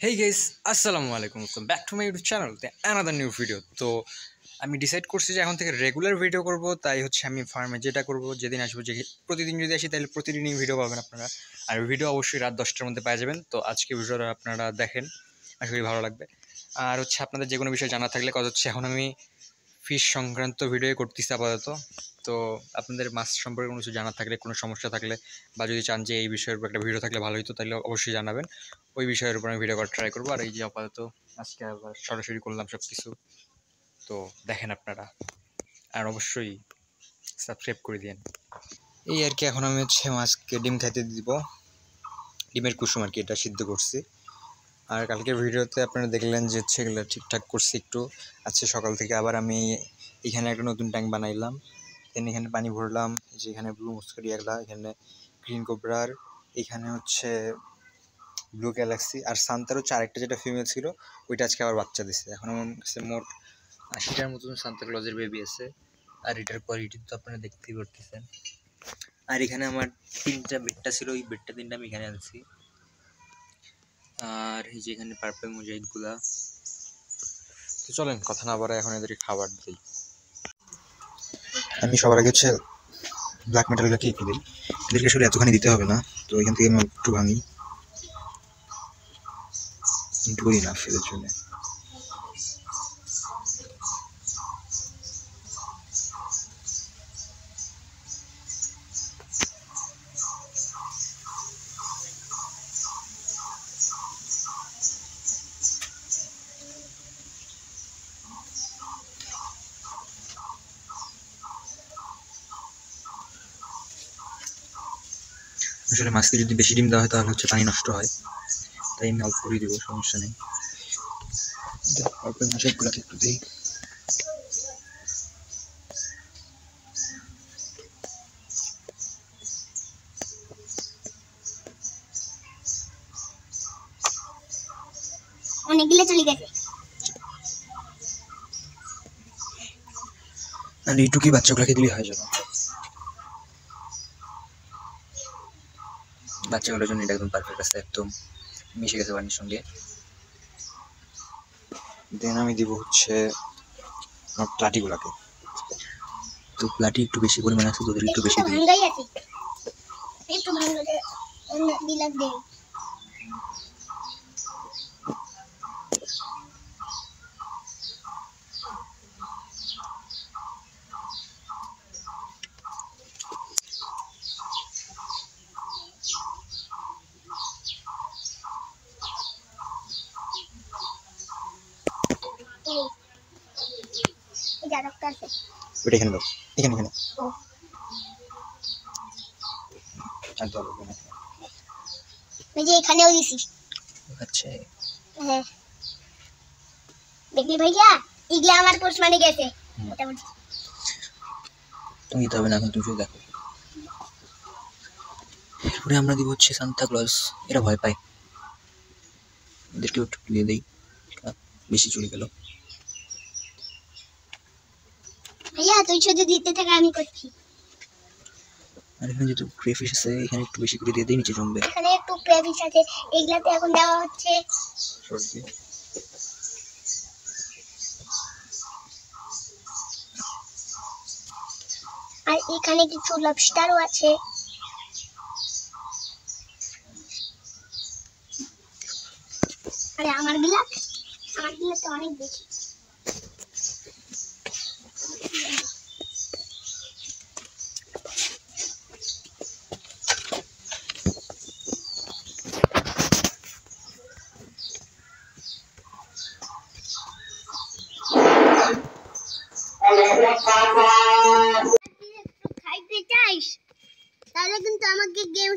Hey guys, আসসালামু আলাইকুম, welcome back to my YouTube channel another new video. তো আমি ডিসাইড করছি যে এখন থেকে রেগুলার ভিডিও করব। তাই হচ্ছে আমি ফার্মে যেটা করব, যেদিন আসবো, যে প্রতিদিন যদি আসি তাহলে প্রতিদিনই ভিডিও পাবেন আপনারা। আর ভিডিও অবশ্যই রাত 10টার মধ্যে পেয়ে যাবেন। তো আজকে ভিডিওটা আপনারা দেখেন, আশা করি ভালো লাগবে। আর হচ্ছে আপনাদের যে কোনো বিষয় জানা থাকলে, কথা হচ্ছে এখন আমি ফিশ সংক্রান্ত ভিডিও করতেছি আপাতত। তো আপনাদের মাছ সম্পর্কে কোনো কিছু জানা থাকলে, কোনো সমস্যা থাকলে, বা যদি চান যে এই বিষয়ের উপর একটা ভিডিও থাকলে ভালো হতো, তাহলে অবশ্যই জানাবেন। ওই বিষয়ের উপর আমি ভিডিও করার ট্রাই করবো। আর এই যে আপাতত আজকে আবার সরাসরি করলাম সব কিছু, তো দেখেন আপনারা। আর অবশ্যই সাবস্ক্রাইব করে দিন। এই আর কি, এখন আমি হচ্ছে মাছকে ডিম খাইতে দিব। ডিমের কুসুম আর কি, এটা সিদ্ধ করছি। আর কালকের ভিডিওতে আপনারা দেখলেন যে হচ্ছে এগুলো ঠিকঠাক করছি একটু। আজকে সকাল থেকে আবার আমি এখানে একটা নতুন ট্যাঙ্ক বানাইলাম। দেন এখানে পানি ভরলাম, যে এখানে ব্লু মস্কারিয়ালা, এখানে গ্রিন কোবরার, এখানে হচ্ছে ব্লু গ্যালাক্সি, আর সান্তার হচ্ছে আরেকটা যেটা ফিমেল ছিল, ওইটা আজকে আবার বাচ্চা দিচ্ছে। এখন আমার কাছে মোট 80টার মতন সান্তা ক্লজের বেবি আছে। আর এটার কোয়ালিটি তো আপনারা দেখতেই পারতেছেন। আর এখানে আমার 3টা বেডটা ছিল, ওই বেডটা 3টা আমি এখানে আনছি। আর এই যে এখানে পার্পল মোজাইকগুলা। তো চলেন কথা না বাড়ায় এখন এদেরকে খাবার দিই। আমি সবার আগে হচ্ছে ব্ল্যাক মেটালগুলোকে একটু দিই। এদেরকে আসলে এতখানি দিতে হবে না, তো এখান থেকে আমি একটু ভাঙি, একটু করি না ফেলের জন্য। আসলে মাছকে যদি বেশি ডিম দেওয়া হয় তাহলে হচ্ছে পানি নষ্ট হয়, তাই আমি অল্প করে দেবো, সমস্যা নেই। অল্প মশাইগুলোকে একটু দিই। অনেকগুলো চলে গেছে। আর এইটুকুই বাচ্চাগুলোকে দিলেই হয়ে যাবে। বাচ্চাগুলোর জন্য এটা একদম পারফেক্ট আছে, একদম মিশে গেছে পানির সঙ্গে। দেন আমি দিব হচ্ছে আমার প্লাটিগুলোকে। তো প্লাটি একটু বেশি পরিমাণে আছে, তোদের একটু বেশি দিই। ভাঙ্গাই আছে, একটু ভাঙ্গাতে বিলাস দেই। এই জায়গাটা আছে, ওটা এখানে দাও, এখানে এখানে। আর দাও এখানে। এই যে এখানেও দিছি। আচ্ছা, হ্যাঁ দেখলি ভাইয়া, এগুলা আমার পোস্ট মানে গেছে মোটামুটি। তুমি দিতে হবে না, এখন তুমি শুধু দেখো। এরপরে আমরা দিব হচ্ছে সান্তা ক্লজ। এরা ভয় পায়, এদেরকেও একটু দিয়ে দিই, বেশি চলে গেল। ভাইয়া তুই শুধু দিতে থাকা, আমি করছি। আর এখানে যেহেতু ক্রেফিশ আছে, এখানে একটু বেশি করে দিয়ে দিই, নিচে জমবে। এখানে একটু ক্রেভিস আছে, এগুলাতে এখন দেওয়া হচ্ছে সর্দি। আর এখানে কিছু লবস্টারও আছে। আরে আমার গিলা তো অনেক বেশি। খাইতে চাইস তাহলে কিন্তু আমাকে গেম